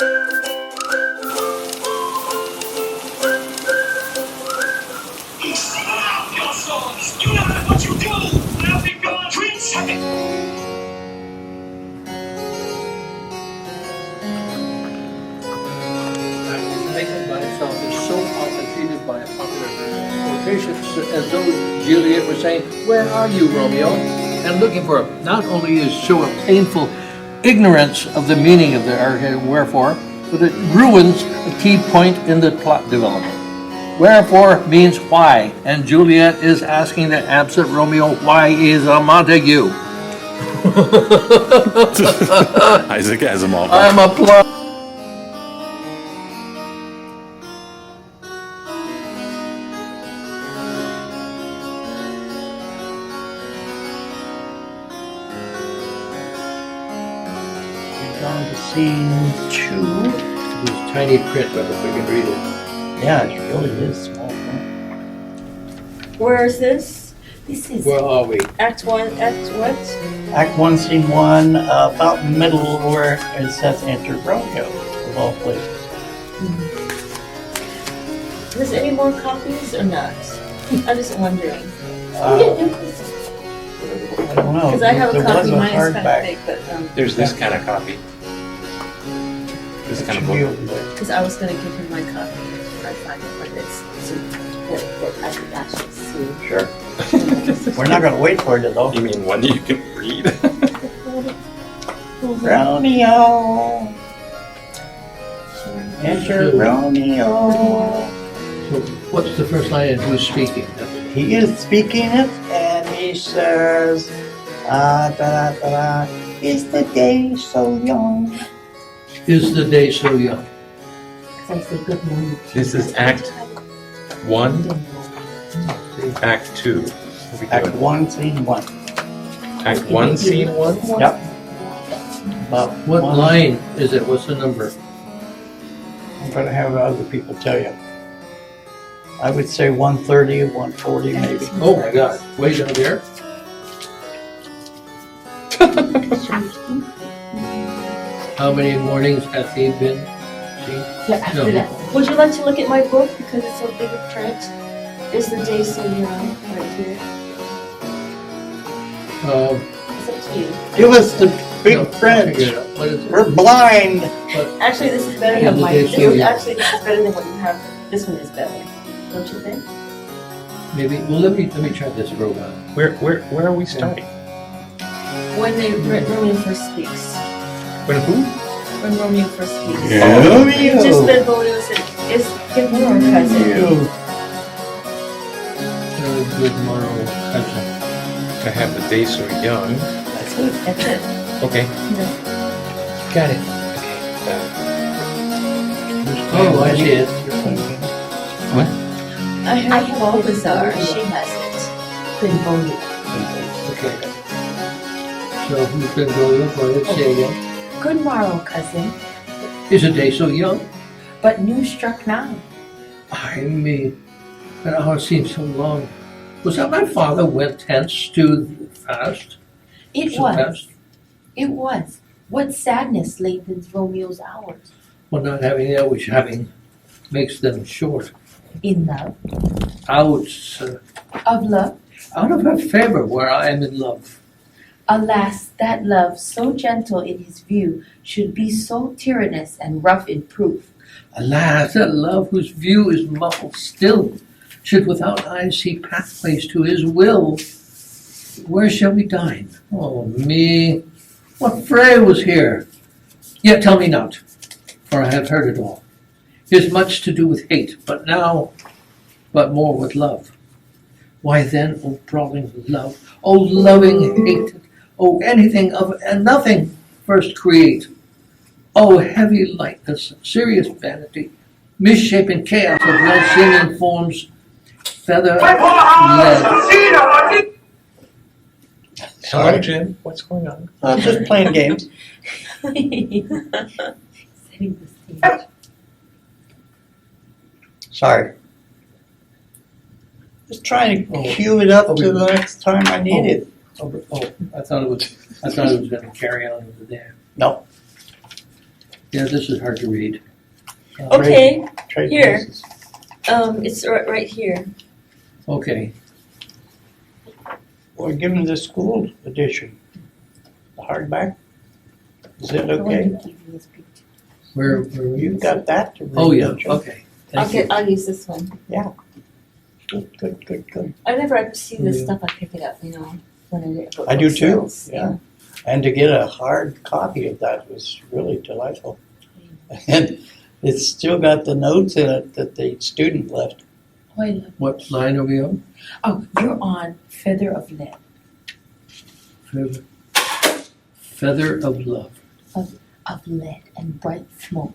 Your songs. You know that's what you do. I'll be gone 3 seconds. Taken by itself is so often treated by a popular quotation as though Juliet were saying, "Where are you, Romeo?" and looking for him. Not only is show a painful ignorance of the meaning of the wherefore, but it ruins a key point in the plot development. Wherefore means why, and Juliet is asking the absent Romeo why he is a Montague. Isaac Asimov. I'm a plot. Down to scene 2. It's tiny print, but if we can read it. Yeah, it really is small print. Where is this? This is Where are we? Act 1, Act what? Act 1, Scene 1, about middle where it says enter Romeo, of all places. There's any more copies or not? I'm just wondering. I don't know. Because I have a There copy, was mine is kind of hardback. big, but, There's this kind of copy. This It kind of should be book. over there. because I was going to give him my copy. I find it like this, so that I could actually see. Sure. We're not going to wait for you, though. You mean one you can read? Romeo! Enter Romeo! So what's the first line and who's speaking? He is speaking it, and he says, is the day so young? Is the day so young? Because I said good morning. This is Act 1, Act 2. What are we Act doing? 1, Scene 1. Act 1, Scene 1? Yep. About What one- line is it? What's the number? I'm going to have other people tell you. I would say 130, 140 maybe. Oh my God, way down there? How many mornings has he been seen? Yeah, after No. that. Would you like to look at my book because it's so big a print? Is the day so young right here? It's up to you. Give us the No, big I'll print. figure it out. What is it? We're blind. Actually, this is better Yeah, than the mine. day This so is young. actually this is better than what you have. This one is better, don't you think? Maybe, well, let me try this for a while. Where are we starting? When Romeo first speaks. When who? When Romeo first speaks. Romeo. You just said Romeo said, "Is good morning, cousin." Good morrow, cousin. I have the day so young. That's it. That's it. Okay. Got it. Okay. Oh, I see it. I have Balthazar. She has it. Then Romeo. Okay. So who's been going up? Let's say again. Good morrow, cousin, Is a day so young? but new struck now. I mean, an hour seems so long. Was that my father went hence too fast? It So was, fast? it was. What sadness lengthens Romeo's hours? Well, not having that, which having makes them short. In love, Out, of love, out of her favor where I am in love. alas, that love so gentle in his view should be so tyrannous and rough in proof. Alas, that love whose view is muffled still should without eyes see pathways to his will. Where shall we dine? Oh me, what fray was here? Yet tell me not, for I have heard it all. 'Tis much to do with hate, but now, but more with love. Why then, O brawling love, O loving hated, O anything of and nothing first create. O heavy lightness, serious vanity, misshapen chaos of well-seeming forms, feather led. Hello, Jim. What's going on? Just playing games. Setting the stage. Sorry. Just trying to cue it up to the next time I need it. I thought it was going to carry on over there. No. Yeah, this is hard to read. Okay, Trade here. places. it's right here. Okay. We're giving the school edition, the hardback. Is it The one okay? you gave me is picture. Where You've got that to read. Oh, yeah, don't you? okay. Thank you. I'll use this one. Good. Whenever I see this Yeah. stuff, I pick it up, when I get I do book too, sales. yeah. And to get a hard copy of that was really delightful. And it's still got the notes in it that the student left. Oh, I love What line are we on? Oh, you're on Feather of Lead. Feather of Love. Of lead and bright smoke.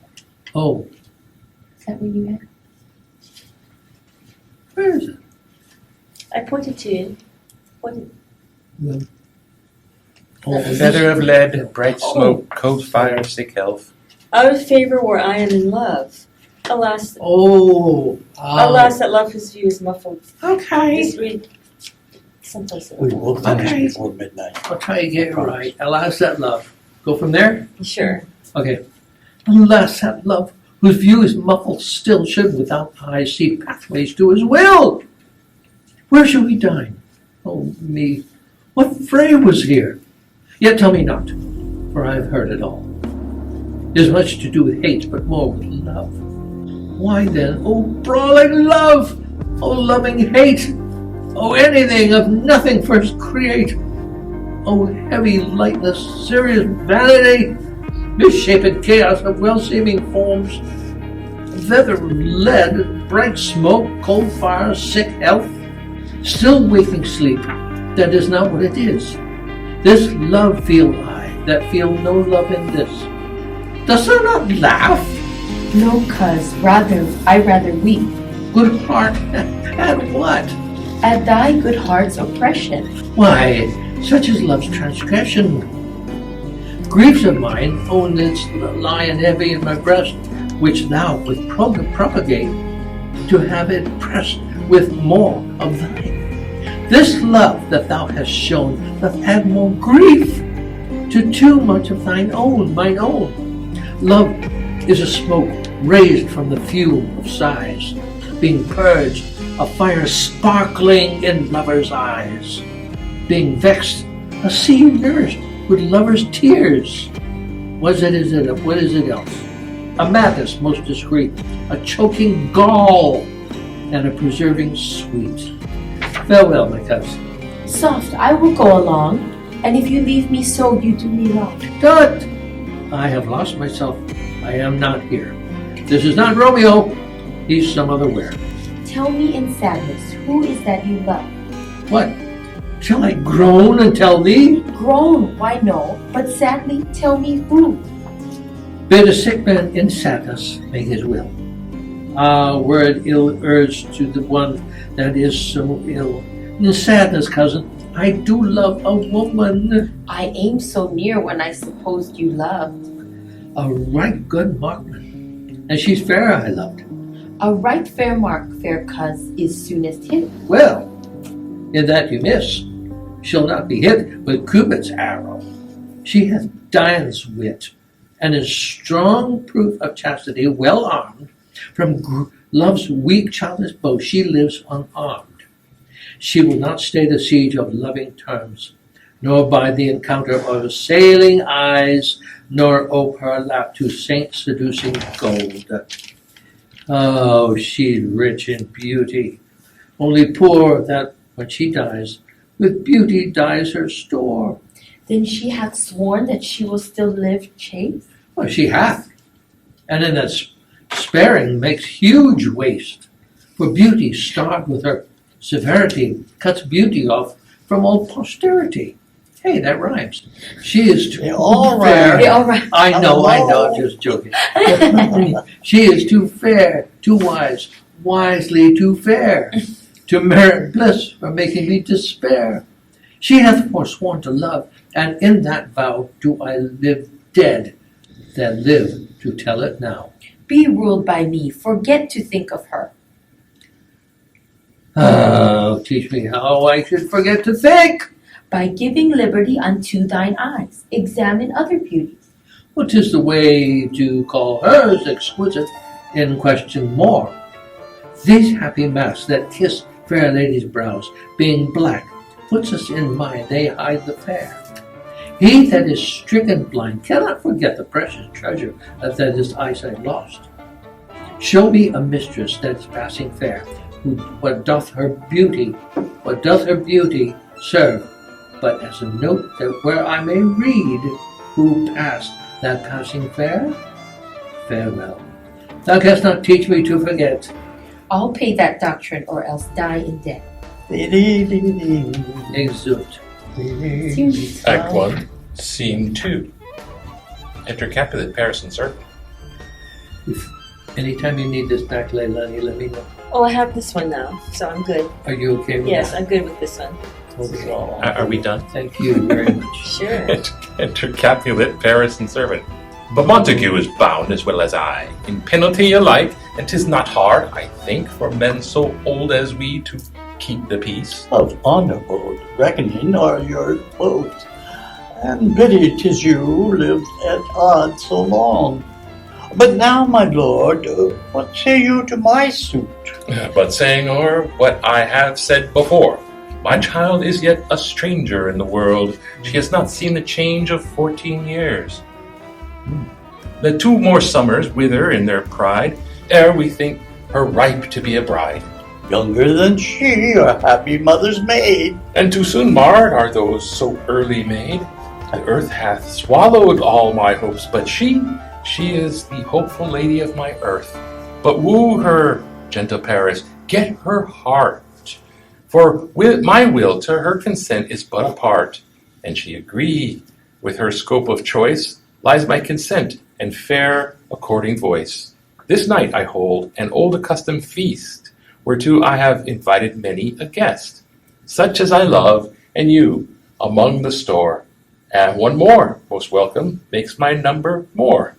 Oh, Is that where you at? where is it? I pointed to it. Oh, Feather of lead, bright smoke, cold fire, sick health. Out of favor where I am in love. Alas, Oh. alas, that love whose view is muffled. Okay. Just read someplace. We will finish Okay. before midnight. I'll try to get it right. Alas, that love. Go from there? Sure. Okay. Alas, that love, whose view is muffled still, should without eyes see pathways to his will. Where shall we dine? Oh, me, what fray was here? Yet tell me not, for I have heard it all. It is much to do with hate, but more with love. Why then, oh brawling love, oh loving hate, oh anything of nothing first create, oh heavy lightness, serious vanity, misshapen chaos of well-seeming forms, feather of lead, bright smoke, cold fire, sick health, still waking sleep, that is not what it is. This love feel I, that feel no love in this. Dost thou not laugh? No, cuz I rather weep Good heart, at what? at thy good heart's oppression. Why, such is love's transgression. Griefs of mine own its lion heavy in my breast, which thou with propagate, to have it pressed with more of thine. This love that thou hast shown doth add more grief to too much of thine own, mine own. Love is a smoke raised from the fume of sighs, being purged, a fire sparkling in lovers' eyes, being vexed, a sea nourished with lovers' tears. What is it else? A madness most discreet, a choking gall, and a preserving sweet. Farewell, my cousin. Soft, I will go along, and if you leave me so, you do me wrong. Tut! I have lost myself. I am not here. This is not Romeo. He's some other where. Tell me in sadness, who is that you love? What? Shall I groan and tell thee? Groan, why no, but sadly tell me who. Bid a sick man in sadness make his will. Ah, word ill urged to the one that is so ill. In sadness, cousin, I do love a woman. I aimed so near when I supposed you loved. A right good markman. And she's fair, I loved. A right fair mark, fair cuz, is soonest hit. Well, in that you miss. She'll not be hit with Cupid's arrow. She hath Dian's wit, and is strong proof of chastity, well armed. From love's weak childish bow she lives unarmed. She will not stay the siege of loving terms, nor by the encounter of assailing eyes, nor ope her lap to saint-seducing gold. Oh, she's rich in beauty, only poor that when she dies, with beauty dies her store. Then she hath sworn that she will still live chaste. Well, she hath, and in that sparing makes huge waste. For beauty, starved with her severity, cuts beauty off from all posterity. Hey, that rhymes. She is too They all fair. rhyme. Yeah, all right. I know, I'm just joking. She is too fair, too wise, wisely too fair, to merit bliss for making me despair. She hath forsworn to love, and in that vow do I live dead, that live to tell it now. Be ruled by me, forget to think of her. Oh, teach me how I should forget to think. By giving liberty unto thine eyes, examine other beauties. What is the way to call hers exquisite in question more? These happy masks that kiss fair ladies' brows, being black, puts us in mind they hide the fair. He that is stricken blind cannot forget the precious treasure that his eyesight lost. Show me a mistress that is passing fair, what doth her beauty serve, but as a note that where I may read who passed that passing fair? Farewell. Thou canst not teach me to forget. I'll pay that doctrine or else die in debt. Exult. Act 1, Scene 2. Enter Capulet, Paris, and Servant. Anytime you need this back, Leilani, let me know. Oh, I have this one now, so I'm good. Are you okay with Yes, that? I'm good with this one. Okay. Are we done? Thank you very much. Sure. Enter Capulet, Paris, and Servant. But Montague is bound as well as I, in penalty alike, and 'tis not hard, I think, for men so old as we to keep the peace. Of honourable reckoning are your both, and pity 'tis you lived at odds so long. But now, my lord, what say you to my suit? But saying o'er what I have said before, my child is yet a stranger in the world. She has not seen the change of 14 years. Let 2 more summers wither in their pride, ere we think her ripe to be a bride. Younger than she, a happy mother's maid. And too soon marred are those so early made. The earth hath swallowed all my hopes, but she is the hopeful lady of my earth. But woo her, gentle Paris, get her heart. For my will to her consent is but a part, and she agree. With her scope of choice lies my consent and fair according voice. This night I hold an old accustomed feast, whereto I have invited many a guest, such as I love, and you among the store. And one more, most welcome, makes my number more.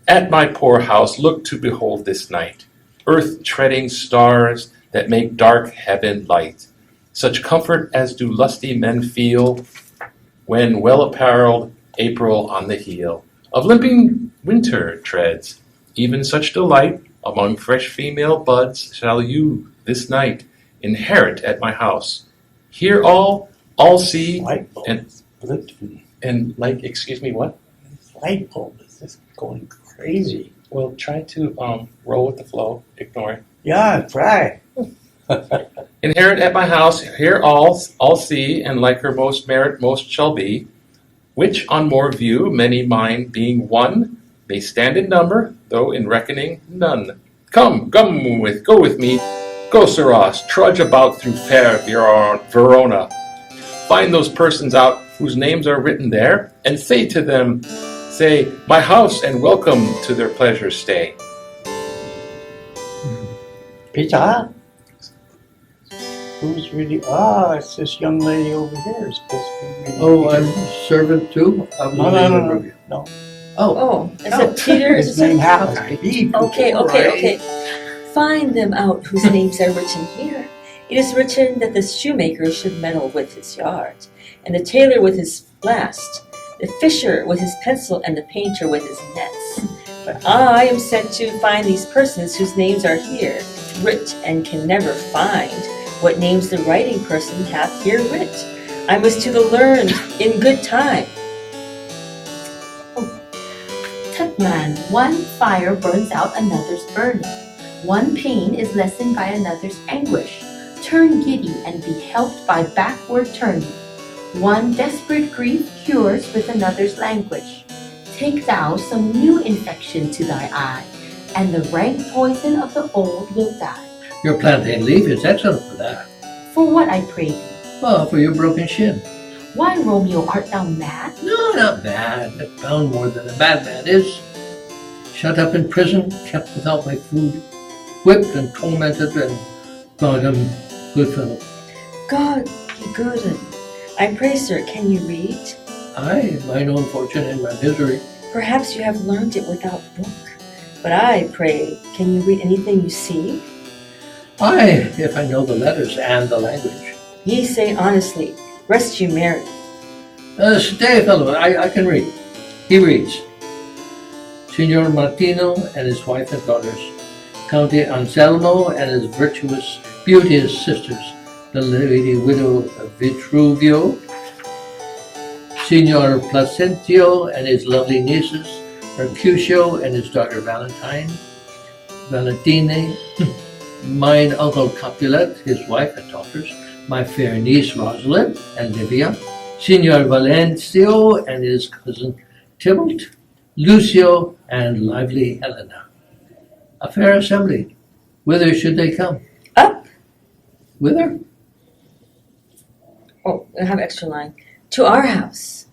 At my poor house look to behold this night, earth-treading stars that make dark heaven light, such comfort as do lusty men feel when well-apparelled April on the heel of limping winter treads. Even such delight among fresh female buds shall you this night inherit at my house. Here all see, Light bulb and- is blinking. and like, excuse me, what? This light bulb is just going crazy. Well, try to roll with the flow, ignore it. Yeah, try. Inherit at my house, here all see, and like her most merit most shall be, which on more view, many mind being one, may stand in number, though in reckoning none. Go with me, go, Siros, trudge about through fair Verona. Find those persons out whose names are written there, and say to them, my house and welcome to their pleasure stay. Peter? Who's really? It's this young lady over here. Is supposed to be really. Oh, I'm servant too? I was No. Oh, Oh, is it Peter? His name happens to be. Okay. Find them out whose names are written here. It is written that the shoemaker should meddle with his yard, and the tailor with his last, the fisher with his pencil, and the painter with his nets. But I am sent to find these persons whose names are here writ, and can never find what names the writing person hath here writ. I was to the learned in good time. Tutman, one fire burns out another's burning. One pain is lessened by another's anguish. Turn giddy and be helped by backward turning. One desperate grief cures with another's languish. Take thou some new infection to thy eye, and the rank poison of the old will die. your plantain leaf is excellent for that. For what, I pray thee? Well, for your broken shin. Why, Romeo, art thou mad? No, not bad, but bound more than a bad man is. Shut up in prison, kept without my food, whipped and tormented, and God, I'm good fellow. God be good. I pray, sir, can you read? I, mine own fortune and my misery. Perhaps you have learned it without book. But I pray, can you read anything you see? I, if I know the letters and the language. Ye say honestly, rest you merry. Stay, fellow, I can read. He reads. Signor Martino and his wife and daughters, Count Anselmo and his virtuous, beauteous sisters, the lady widow of Vitruvio, Signor Placentio and his lovely nieces, Mercutio and his daughter Valentine, Valentine, mine uncle Capulet, his wife and daughters, my fair niece Rosalind and Livia, Signor Valencio and his cousin Tybalt, Lucio and lively Helena. A fair assembly. Whither should they come? Up. Whither? Oh, I have extra line. To our house.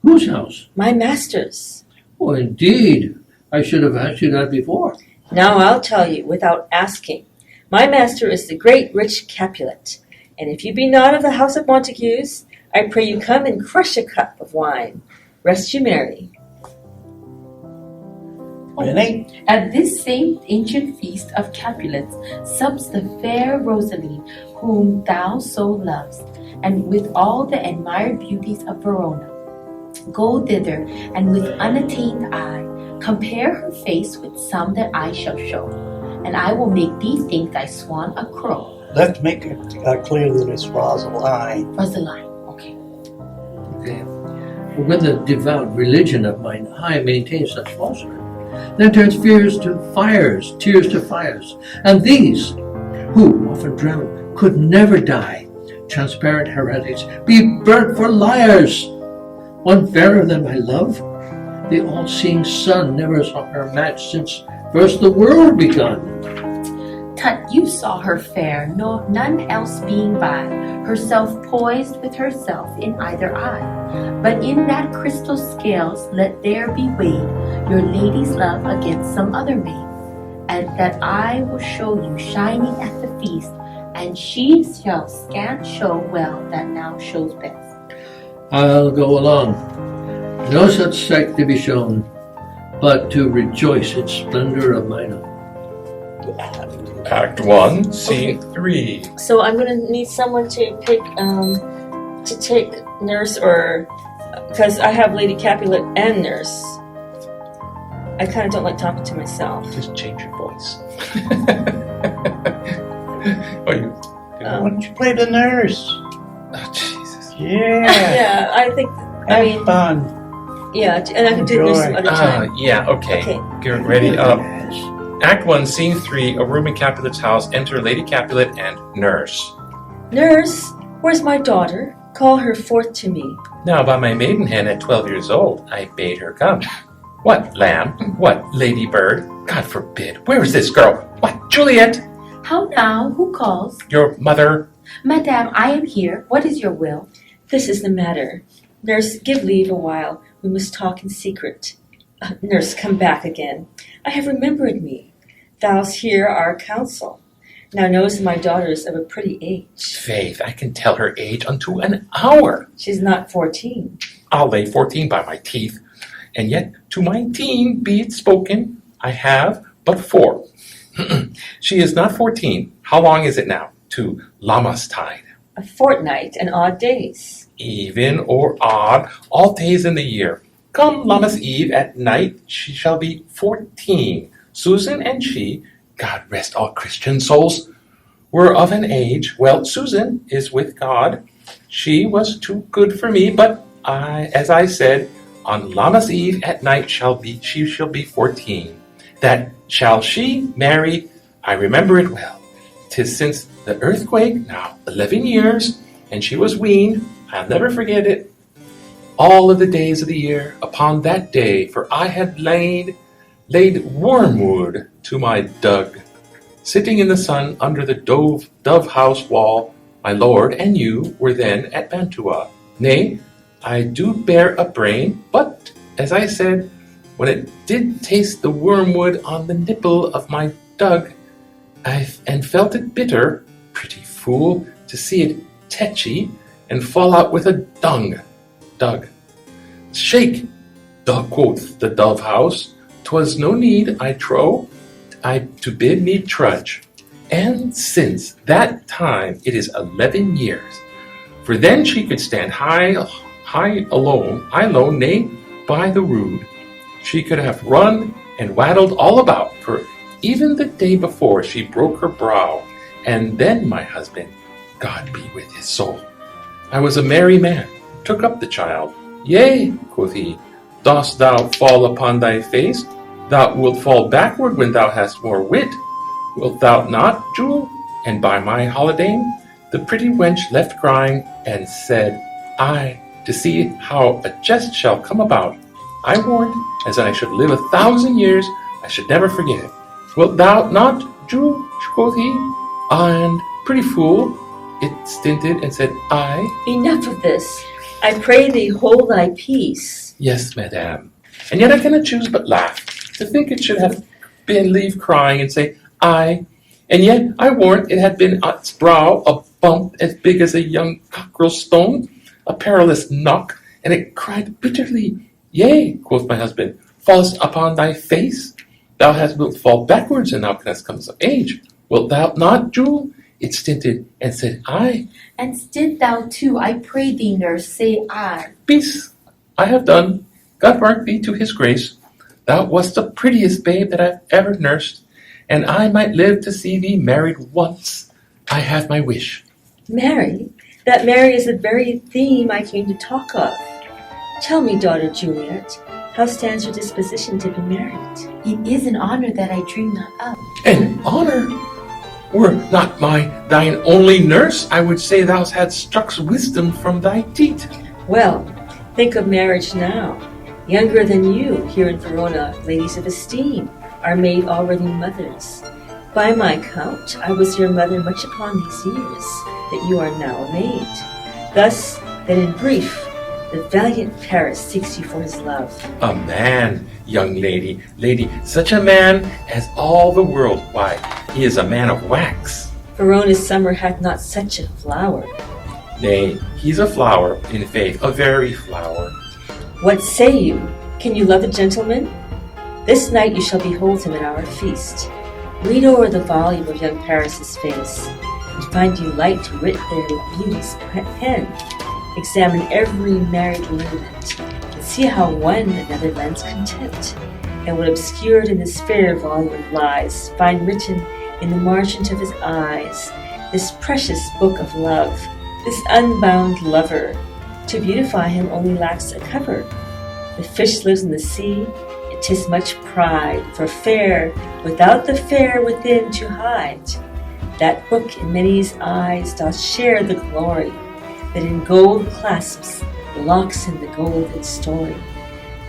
Whose house? My master's. Oh, indeed. I should have asked you that before. Now I'll tell you without asking. My master is the great rich Capulet, and if you be not of the house of Montagues, I pray you come and crush a cup of wine. Rest you merry. Benny? At this same ancient feast of Capulets subs the fair Rosaline, whom thou so lovest, and with all the admired beauties of Verona. Go thither, and with unattained eye, compare her face with some that I shall show, and I will make thee think thy swan a crow. Let's make it clear that it's Rosaline. Rosaline, okay. Okay. When the devout religion of mine I maintain such falsehood, then turns tears to fires, and these, who often drown, could never die, transparent heretics, be burnt for liars. One fairer than my love, the all-seeing sun never saw her match since first the world begun. Tut, you saw her fair, no, none else being by, herself poised with herself in either eye. But in that crystal scales let there be weighed your lady's love against some other maid, and that I will show you shining at the feast, and she shall scant show well that now shows best. I'll go along. No such sight to be shown, but to rejoice in splendor of mine own. Act 1, Scene 3. So I'm going to need someone to pick, to take nurse, or, because I have Lady Capulet and nurse. I kind of don't like talking to myself. Just change your voice. Oh, Why don't you play the nurse? oh, Jesus. Yeah. Yeah, I think, I Have mean, fun. yeah, and I can do nurse some Enjoy. other time. Yeah, okay. Okay. Get ready. Yes. Act 1, Scene 3, a room in Capulet's house. Enter Lady Capulet and nurse. Nurse, where's my daughter? Call her forth to me. Now, by my maidenhead at 12 years old, I bade her come. What, lamb? What, lady bird? God forbid. Where is this girl? What, Juliet? How now, who calls? Your mother? Madame, I am here. What is your will? This is the matter. Nurse, give leave a while. We must talk in secret. Nurse, come back again. I have remembered me. Thou's hear our counsel. Now knows my daughter's of a pretty age. Faith, I can tell her age unto an hour. She's not 14. I'll lay 14 by my teeth. And yet to my teen be it spoken, I have but 4. She is not 14. How long is it now to Lammas tide? A fortnight and odd days. Even or odd, all days in the year. Come Lammas Eve at night, she shall be 14. Susan and she, God rest all Christian souls, were of an age. Well, Susan is with God. She was too good for me, but as I said, on Lammas Eve at night she shall be 14. That shall she marry, I remember it well. 'Tis since the earthquake, now 11 years, and she was weaned. I'll never forget it. All of the days of the year, upon that day, for I had laid wormwood to my dug, sitting in the sun under the dove house wall. My lord and you were then at Mantua. Nay, I do bear a brain, but, as I said, when it did taste the wormwood on the nipple of my dug, and felt it bitter, pretty fool, to see it tetchy, and fall out with a dug. Shake, quoth the dove house, 'twas no need, I trow, to bid me trudge. And since that time it is 11 years, for then she could stand high alone, nay, by the rood. She could have run and waddled all about, for even the day before she broke her brow. And then my husband, God be with his soul, I was a merry man, took up the child. Yea, quoth he, dost thou fall upon thy face? Thou wilt fall backward when thou hast more wit. Wilt thou not, Jewel? And by my holiday, the pretty wench left crying, and said, I, to see how a jest shall come about. I warrant, as I should live 1,000 years, I should never forget it. Wilt thou not, Jewel? Quoth he. And, pretty fool, it stinted and said, I. Enough of this. I pray thee hold thy peace. Yes, madame. And yet I cannot choose but laugh, to think it should have been leave crying and say, I. And yet I warrant it had been on its brow a bump as big as a young cockerel stone, a perilous knock, and it cried bitterly. Yea, quoth my husband, fallest upon thy face? Thou wilt fall backwards, and thou canst come of age. Wilt thou not, Jewel? It stinted, and said, I. And stint thou too, I pray thee, nurse, say I. Peace, I have done. God mark thee to his grace. Thou wast the prettiest babe that I've ever nursed, and I might live to see thee married once. I have my wish. Mary? That Mary is the very theme I came to talk of. Tell me, daughter Juliet, how stands your disposition to be married? It is an honor that I dream not of. An honor? Were not thine only nurse, I would say thou hadst struck wisdom from thy teat. Well, think of marriage now. Younger than you, here in Verona, ladies of esteem are made already mothers. By my count, I was your mother much upon these years, that you are now a maid. Thus, that in brief, the valiant Paris seeks you for his love. A man, young lady, such a man as all the world. Why, he is a man of wax. Verona's summer hath not such a flower. Nay, he's a flower, in faith, a very flower. What say you? Can you love a gentleman? This night you shall behold him at our feast. Read over the volume of young Paris's face, and find you light writ there with beauty's pen. Examine every married lineament, and see how one another lends content. And what obscured in this fair volume lies, find written in the margent of his eyes, this precious book of love, this unbound lover. To beautify him only lacks a cover. The fish lives in the sea, and 'tis much pride, for fair, without the fair within to hide. That book in many's eyes doth share the glory, that in gold clasps locks in the golden story.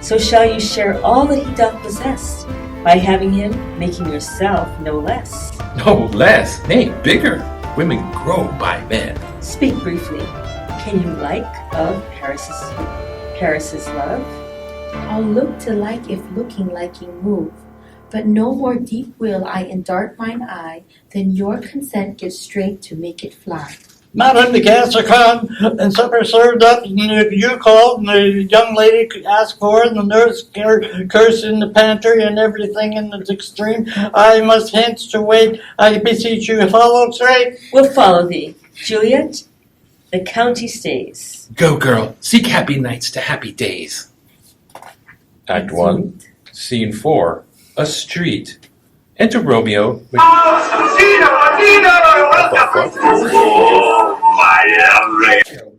So shall you share all that he doth possess, by having him, making yourself no less. No less, nay, bigger. Women grow by men. Speak briefly. Can you like of Paris's love? I'll look to like if looking liking move, but no more deep will I indart mine eye than your consent gives straight to make it fly. Madam, the guests are come, and supper served up, and you called, and the young lady asked for it, and the nurse cursed in the pantry, and everything in the extreme. I must hence to wait. I beseech you, follow straight. We'll follow thee. Juliet, the county stays. Go, girl, seek happy nights to happy days. Act 1, Scene 4, a street. Enter Romeo with...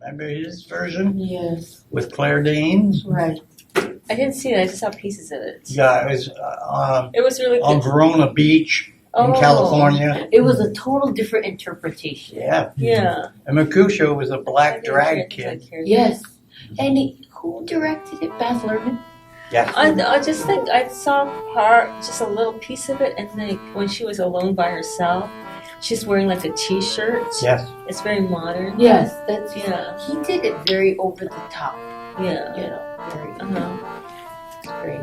Remember his version Yes, with Claire Danes? right. I didn't see it. I just saw pieces of it. Yeah, it was It was really on good. Verona Beach in Oh. California. It was a total different interpretation. Yeah. Yeah. And Mercutio was a black drag kid. Yes. And who directed it? Baz Luhrmann? Yeah. I just think I saw part, just a little piece of it, and then when she was alone by herself, she's wearing like a t-shirt. Yes. It's very modern. Yes, that's Yeah. He did it very over the top. Yeah. You know, very, Uh-huh. very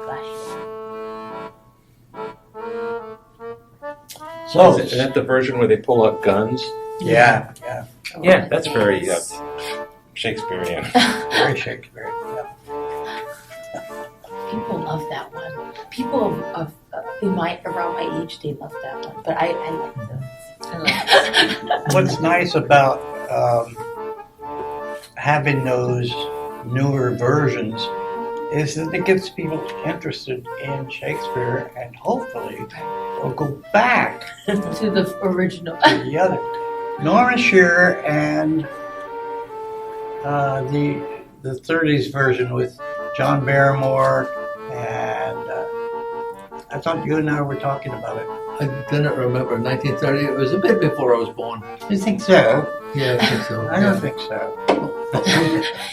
flashy. So, Is that the version where they pull out guns? yeah. Yeah, that's very Shakespearean. Very Shakespeare. Yeah. People love that one. People of around my age, they love that one. But I like the. What's nice about having those newer versions is that it gets people interested in Shakespeare and hopefully will go back To the original. to the other. Norma Shearer and the 30s version with John Barrymore, and I thought you and I were talking about it. I didn't remember 1930. It was a bit before I was born. You think so? Yeah, I think so. I don't think so.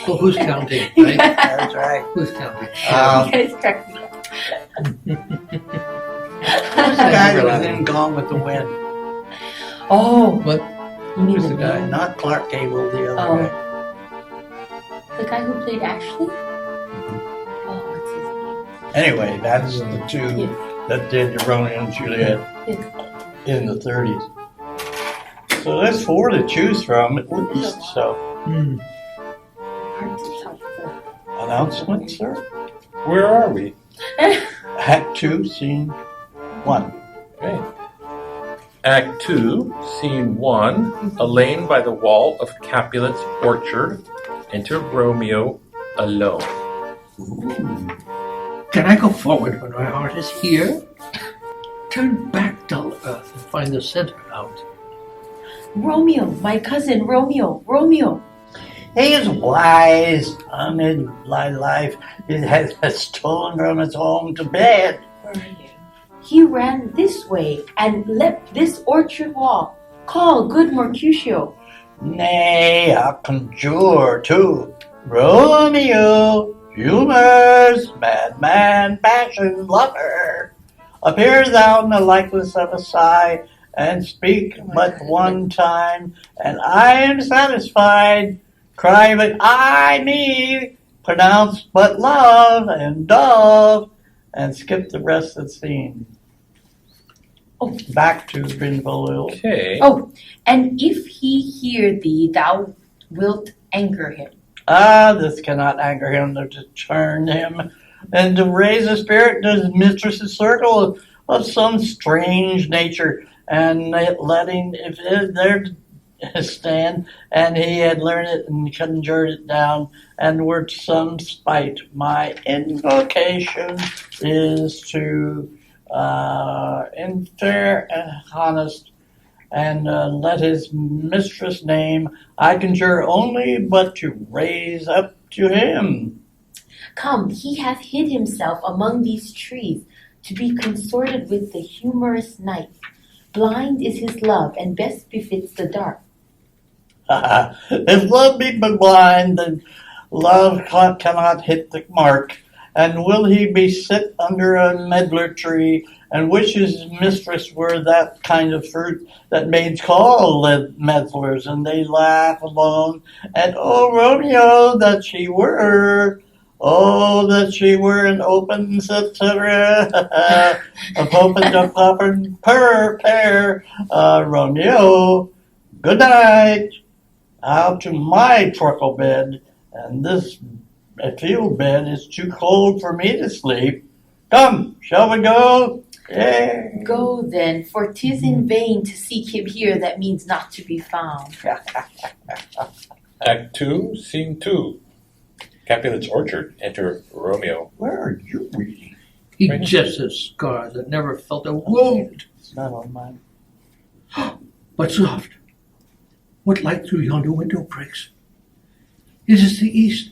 Well, who's counting, right? That's right. Who's counting? You guys crack me up. Who's the guy that was in Gone with the Wind? Oh, What? you mean Who's the the guy? name? Not Clark Gable, the other Oh. guy. The guy who played Ashley? Mm-hmm. Oh, what's his name? Anyway, that's the two Yes. that did the Romeo and Juliet in the 30s. So there's 4 to choose from at least. So Hmm. Hard to tell. announcement, sir. Where are we? Act 2, scene 1. Okay. Act 2, Scene 1, a lane by the wall of Capulet's orchard. Enter Romeo alone. Can I go forward when my heart is here? Turn back, dull earth, and find the center out. Romeo, my cousin, Romeo, Romeo. He is wise amid my life. It has stolen from his home to bed. Where are you? He ran this way and leapt this orchard wall. Call, good Mercutio. Nay, I'll conjure too. Romeo, humors, madman, passion, lover. Appear thou in the likeness of a sigh, and speak but one time, and I am satisfied. Cry but I, me, pronounce but love and dove, and skip the rest of the scene. Oh. Back to Benvolio. Okay. Oh, and if he hear thee, thou wilt anger him. Ah, this cannot anger him, to turn him, and to raise a spirit to his mistress's circle of some strange nature, and letting if it there stand, and he had learned it and conjured it down, and were some spite. My invocation is to in fair and honest, and let his mistress name I conjure only but to raise up to him. Come, he hath hid himself among these trees to be consorted with the humorous night. Blind is his love, and best befits the dark. If love be but blind, then love cannot hit the mark. And will he be sit under a medlar tree, and wish his mistress were that kind of fruit that maids call medlars, and they laugh alone. And oh, Romeo, that she were! Oh, that she were an open etc. A pope and a popper per pair. Romeo, good night. Out to my truckle bed, and this field bed is too cold for me to sleep. Come, shall we go? Yeah. Go then, for 'tis in vain to seek him here that means not to be found. Act 2, Scene 2, Capulet's orchard. Enter Romeo. Where are you reading? He Right. just a scar that never felt a wound. It's not on mine. But soft, what light through yonder window breaks? It is the east,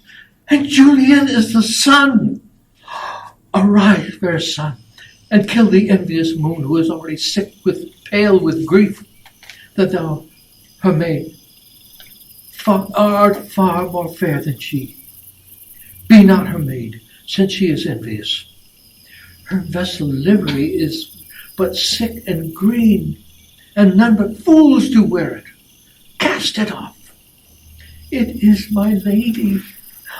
and Juliet is the sun. Arise, fair sun, and kill the envious moon, who is already sick pale with grief, that thou, her maid, art far more fair than she. Be not her maid, since she is envious. Her vessel livery is but sick and green, and none but fools do wear it. Cast it off. It is my lady.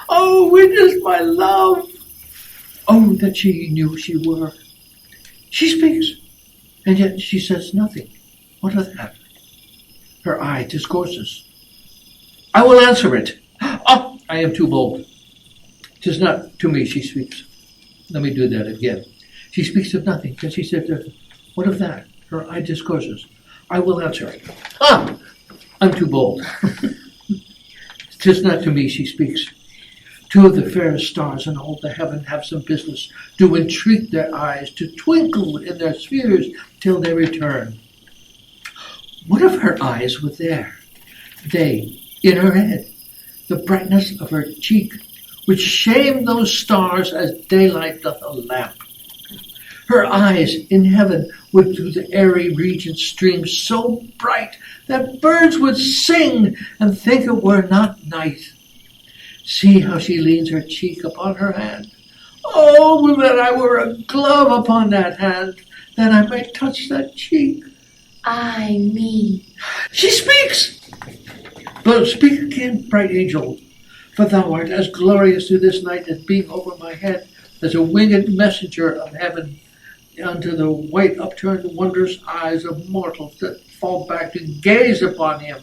Oh, it is my love. Oh, that she knew she were. She speaks, and yet she says nothing. What of that? Her eye discourses. I will answer it. Oh, I am too bold. 'Tis not to me she speaks. Let me do that again. She speaks of nothing, yet she says, what of that? Her eye discourses. I will answer it. Ah, I'm too bold. 'Tis not to me she speaks. Two of the fairest stars in all the heaven have some business, do entreat their eyes to twinkle in their spheres till they return. What if her eyes were there? They, in her head, the brightness of her cheek, which shame those stars as daylight doth a lamp. Her eyes in heaven would through the airy region stream so bright that birds would sing and think it were not night. See how she leans her cheek upon her hand. Oh, that I were a glove upon that hand, that I might touch that cheek. Ay me. She speaks! But speak again, bright angel, for thou art as glorious to this night as being over my head as a winged messenger of heaven unto the white upturned wondrous eyes of mortals that fall back to gaze upon him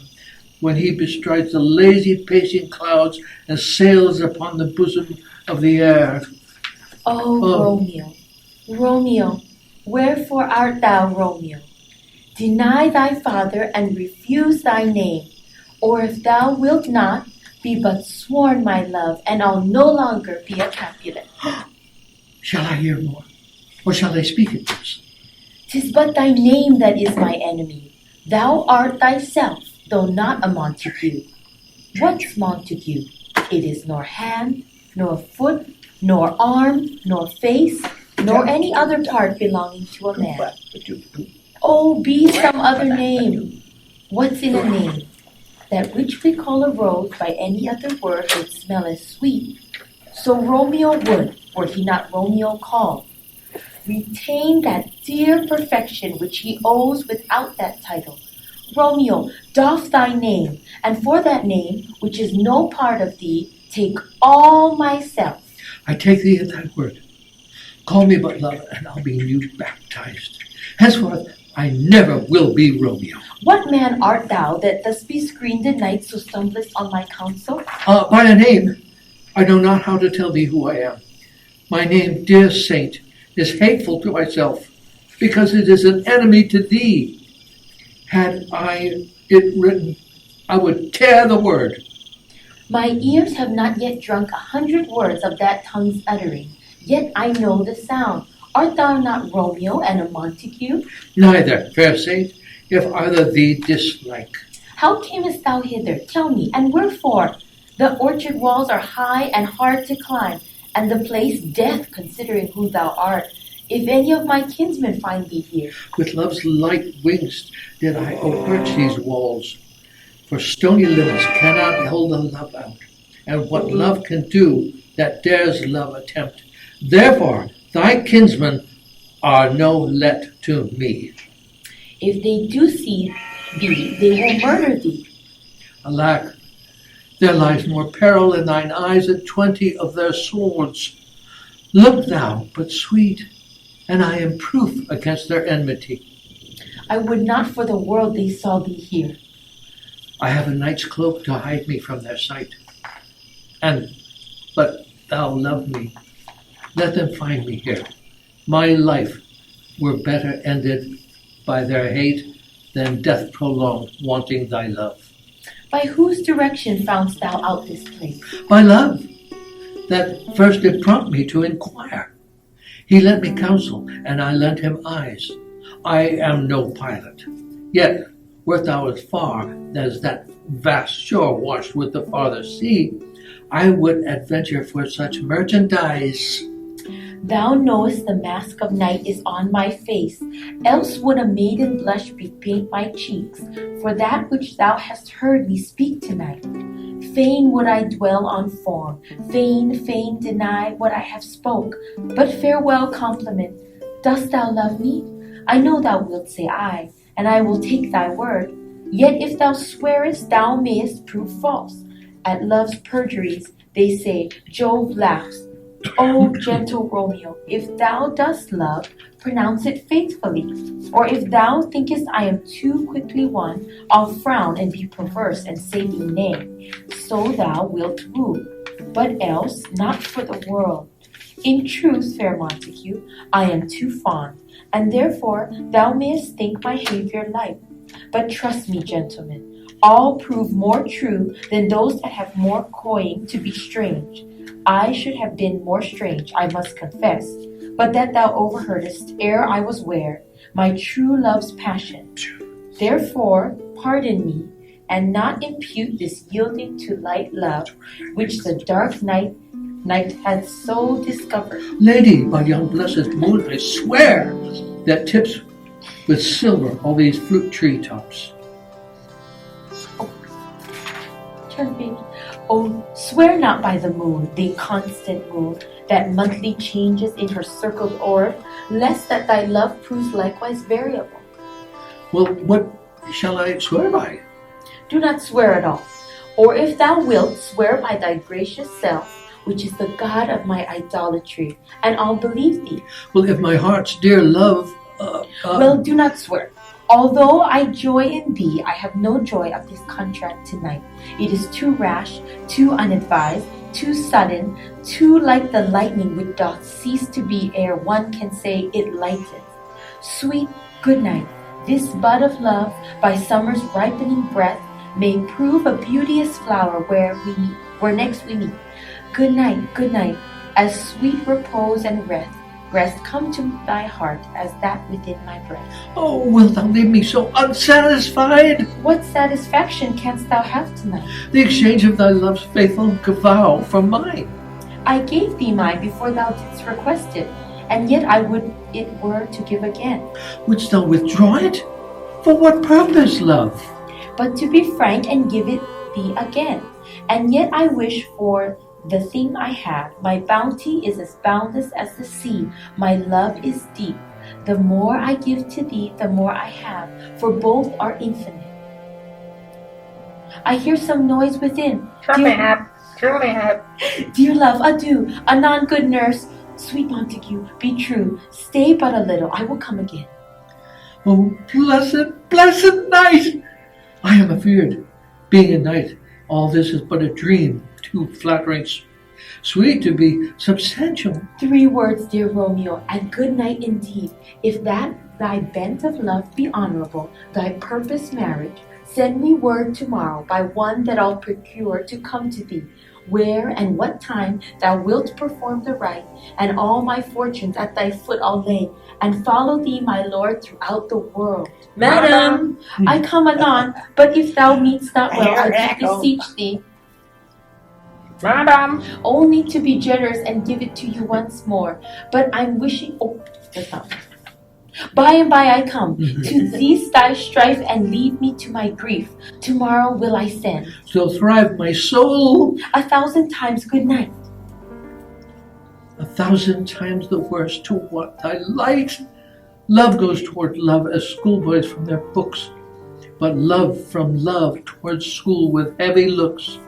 when he bestrides the lazy pacing clouds and sails upon the bosom of the air. Oh, Romeo, Romeo, wherefore art thou Romeo? Deny thy father and refuse thy name, or if thou wilt not, be but sworn my love, and I'll no longer be a Capulet. Shall I hear more, or shall I speak at this? 'Tis but thy name that is my enemy. Thou art thyself, though not a Montague. What's Montague? It is nor hand, nor foot, nor arm, nor face, nor any other part belonging to a man. Oh, be some other name. What's in a name? That which we call a rose by any other word would smell as sweet. So Romeo would, were he not Romeo called. Retain that dear perfection which he owes without that title. Romeo, doff thy name, and for that name, which is no part of thee, take all myself. I take thee at thy word. Call me but love, and I'll be new baptized. Henceforth, I never will be Romeo. What man art thou that thus be screened at night, so stumblest on my counsel? By a name, I know not how to tell thee who I am. My name, dear saint, is hateful to myself, because it is an enemy to thee. Had I it written, I would tear the word. My ears have not yet drunk 100 words of that tongue's uttering, yet I know the sound. Art thou not Romeo and a Montague? Neither, fair saint, if either thee dislike. How camest thou hither? Tell me, and wherefore? The orchard walls are high and hard to climb, and the place death, considering who thou art. If any of my kinsmen find thee here. With love's light wings did I approach these walls, for stony limits cannot hold a love out, and what love can do, that dares love attempt. Therefore, thy kinsmen are no let to me. If they do see thee, they will murder thee. Alack, there lies more peril in thine eyes than 20 of their swords. Look thou, but sweet, and I am proof against their enmity. I would not for the world they saw thee here. I have a knight's cloak to hide me from their sight. But thou love me. Let them find me here. My life were better ended by their hate than death prolonged, wanting thy love. By whose direction foundst thou out this place? By love, that first did prompt me to inquire. He lent me counsel, and I lent him eyes. I am no pilot, yet wert thou as far as that vast shore washed with the farther sea, I would adventure for such merchandise. Thou knowest the mask of night is on my face, else would a maiden blush bepaint my cheeks, for that which thou hast heard me speak tonight. Fain would I dwell on form, fain deny what I have spoke, but farewell compliment. Dost thou love me? I know thou wilt say aye, and I will take thy word. Yet if thou swearest, thou mayest prove false. At love's perjuries, they say, Jove laughs. O gentle Romeo, if thou dost love, pronounce it faithfully. Or if thou thinkest I am too quickly won, I'll frown and be perverse and say thee nay. So thou wilt woo, but else not for the world. In truth, fair Montague, I am too fond, and therefore thou mayest think my behavior light. But trust me, gentlemen, all prove more true than those that have more coying to be strange. I should have been more strange, I must confess, but that thou overheardest ere I was ware my true love's passion. Therefore, pardon me, and not impute this yielding to light love, which the dark night had so discovered. Lady, by yon blessed moon, I swear that tips with silver all these fruit tree tops. Turn, baby. Oh, swear not by the moon, the constant moon, that monthly changes in her circled orb, lest that thy love proves likewise variable. Well, what shall I swear by? Do not swear at all. Or if thou wilt, swear by thy gracious self, which is the God of my idolatry, and I'll believe thee. Well, if my heart's dear love... Well, do not swear. Although I joy in thee, I have no joy of this contract tonight. It is too rash, too unadvised, too sudden, too like the lightning which doth cease to be ere one can say it lighteth. Sweet good night. This bud of love, by summer's ripening breath, may prove a beauteous flower where next we meet. Good night, as sweet repose and rest come to thy heart as that within my breast. Oh, wilt thou leave me so unsatisfied? What satisfaction canst thou have tonight? The exchange of thy love's faithful vow for mine. I gave thee mine before thou didst request it, and yet I would it were to give again. Wouldst thou withdraw it? For what purpose, love? But to be frank and give it thee again, and yet I wish for the thing I have. My bounty is as boundless as the sea. My love is deep. The more I give to thee, the more I have, for both are infinite. I hear some noise within. Truly have. Dear love, adieu. Anon, good nurse. Sweet Montague, be true. Stay but a little. I will come again. Oh, blessed night! I am afeard. Being a knight, all this is but a dream, too flattering, sweet to be substantial. 3 words, dear Romeo, and good night indeed. If that thy bent of love be honorable, thy purpose marriage, send me word tomorrow by one that I'll procure to come to thee, where and what time thou wilt perform the rite, and all my fortunes at thy foot I'll lay, and follow thee, my lord, throughout the world. Madam! I come anon, but if thou mean'st not well, I do beseech thee Madam! only to be generous and give it to you once more. But I'm wishing, that's not. By and by I come, to cease thy strife and leave me to my grief. Tomorrow will I send. So thrive my soul. 1,000 times good night. 1,000 times the worse to what thy light. Love goes toward love as schoolboys from their books, but love from love towards school with heavy looks.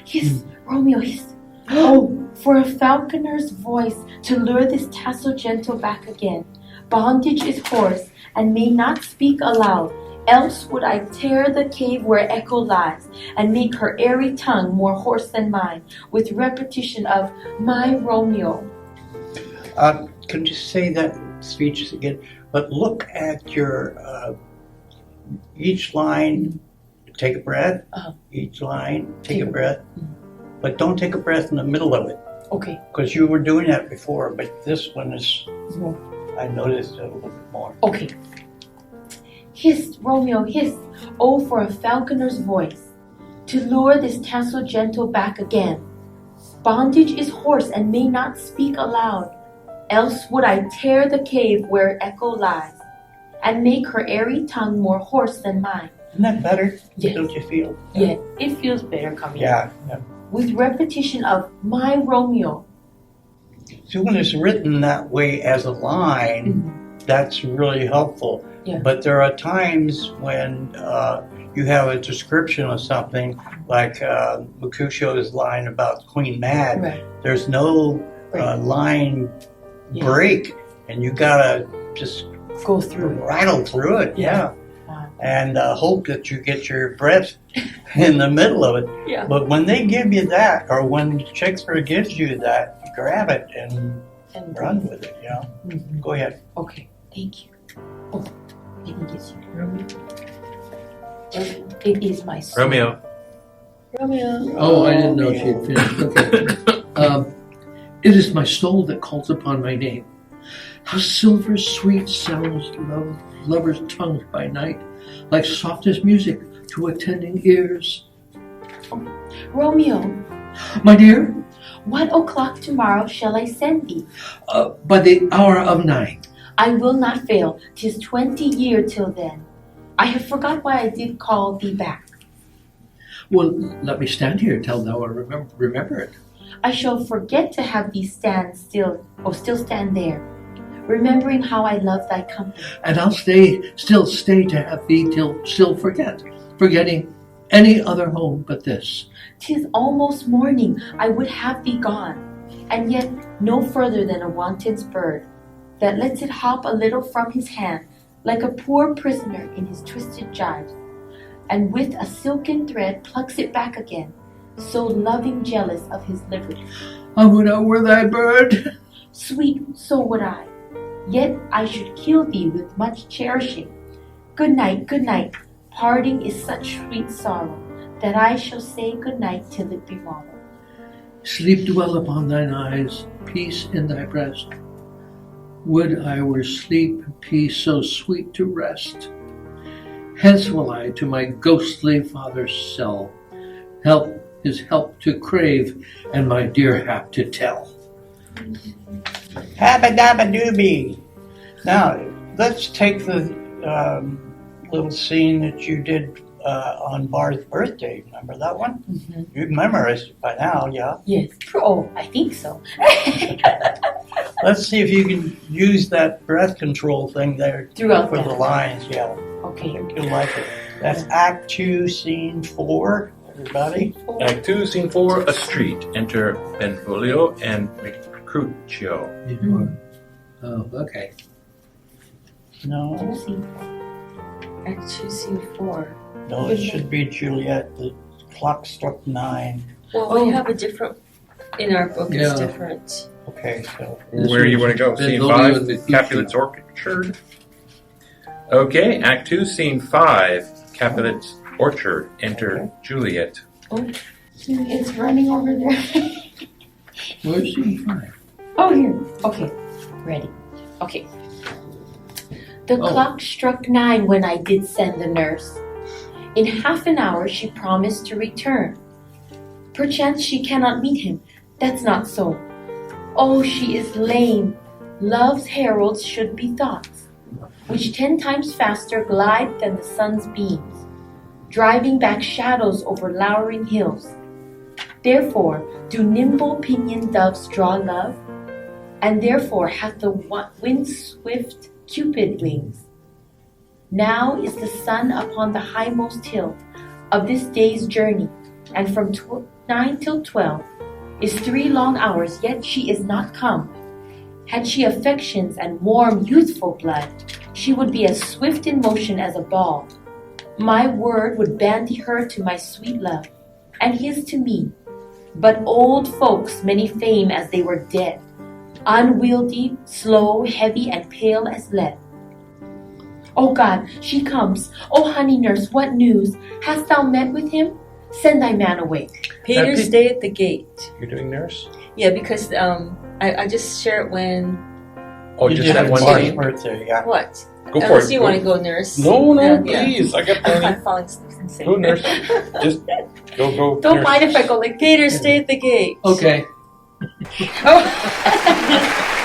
Hiss, Romeo, hiss. Oh, for a falconer's voice to lure this tassel gentle back again. Bondage is hoarse and may not speak aloud, else would I tear the cave where echo lies, and make her airy tongue more hoarse than mine, with repetition of my Romeo. Could you say that speech again? But look at your each line. Take a breath. Each line, take a breath. But don't take a breath in the middle of it. Okay. Because you were doing that before, but this one is. I noticed it a little bit more. Okay. Hiss, Romeo, hiss. Oh, for a falconer's voice to lure this tassel gentle back again. Bondage is hoarse and may not speak aloud, else would I tear the cave where echo lies, and make her airy tongue more hoarse than mine. Isn't that better? Yes. Don't you feel? Yeah, it feels better coming out. Yeah. With repetition of my Romeo. So when it's written that way as a line, that's really helpful. Yeah. But there are times when you have a description of something, like Mercutio's line about Queen Mad. Right. There's no line break, and you gotta just Go through it. rattle through it. Yeah. And hope that you get your breath in the middle of it. Yeah. But when they give you that, or when Shakespeare gives you that, grab it and run with it. Go ahead. Okay, thank you. Oh, I think it's you, Romeo. It is my soul. Romeo. Romeo. Oh, I didn't know she had finished. Okay. It is my soul that calls upon my name. How silver sweet sounds lovers' tongues by night, like softest music to attending ears. Romeo, My dear, what o'clock tomorrow shall I send thee? by the hour of 9. I will not fail. 'Tis 20 year till then. I have forgot why I did call thee back. Well, let me stand here till thou remember it. I shall forget to have thee stand still, or still stand there, remembering how I love thy company. And I'll still stay to have thee till still forgetting any other home but this. 'Tis almost morning. I would have thee gone, and yet no further than a wanton's bird, that lets it hop a little from his hand, like a poor prisoner in his twisted gyves, and with a silken thread plucks it back again, so loving jealous of his liberty. I would I were thy bird. Sweet, so would I. Yet I should kill thee with much cherishing. Good night, good night. Parting is such sweet sorrow, that I shall say good night till it be morrow. Sleep dwell upon thine eyes, peace in thy breast. Would I were sleep and peace so sweet to rest. Hence will I to my ghostly father's cell, his help to crave, and my dear hap to tell. Habba-dabba-doobie. Now, let's take the little scene that you did on Bar's birthday. Remember that one? Mm-hmm. You've memorized it by now, yeah? Yes. Oh, I think so. Let's see if you can use that breath control thing there Throughout for that. the lines, yeah. I Okay. think you'll like it. That's Act 2, Scene 4, everybody. Act 2, Scene 4, a street. Enter Benvolio and Mercutio. Oh, okay. No, Act 2, Scene 4. no, it should be Juliet. The clock struck 9. Well, we have a different, in our book, Yeah. it's different. Okay, so Where do you want to go? Scene Benvolio 5, and Mercutio. Capulet's Orchard. Okay, Act 2, Scene 5, Capulet's Orchard. Enter Juliet. It's running over there. Where's scene 5? Oh, here. Okay. Ready. Okay. The Oh. clock struck 9 when I did send the nurse. In half an hour she promised to return. Perchance she cannot meet him. That's not so. Oh, she is lame. Love's heralds should be thoughts, which 10 times faster glide than the sun's beams, driving back shadows over lowering hills. Therefore do nimble pinioned doves draw love, and therefore hath the wind-swift Cupid wings. Now is the sun upon the highmost hill of this day's journey, and from 9 till 12 is 3 long hours, yet she is not come. Had she affections and warm youthful blood, she would be as swift in motion as a ball. My word would bandy her to my sweet love, and his to me. But old folks many fame as they were dead, unwieldy, slow, heavy, and pale as lead. Oh God, she comes. Oh honey nurse, what news? Hast thou met with him? Send thy man away. Peter, stay at the gate. You're doing nurse? Yeah, because I just share it when. Oh, you just did that it one Bar's scene? birthday, yeah. What? Go for Unless it. you Go. want to go, nurse. No, Yeah. please. I got I'm plenty. falling asleep. Go, nurse. Just go. Don't nurse. mind if I go like Peter, stay at the gate. Okay. Oh.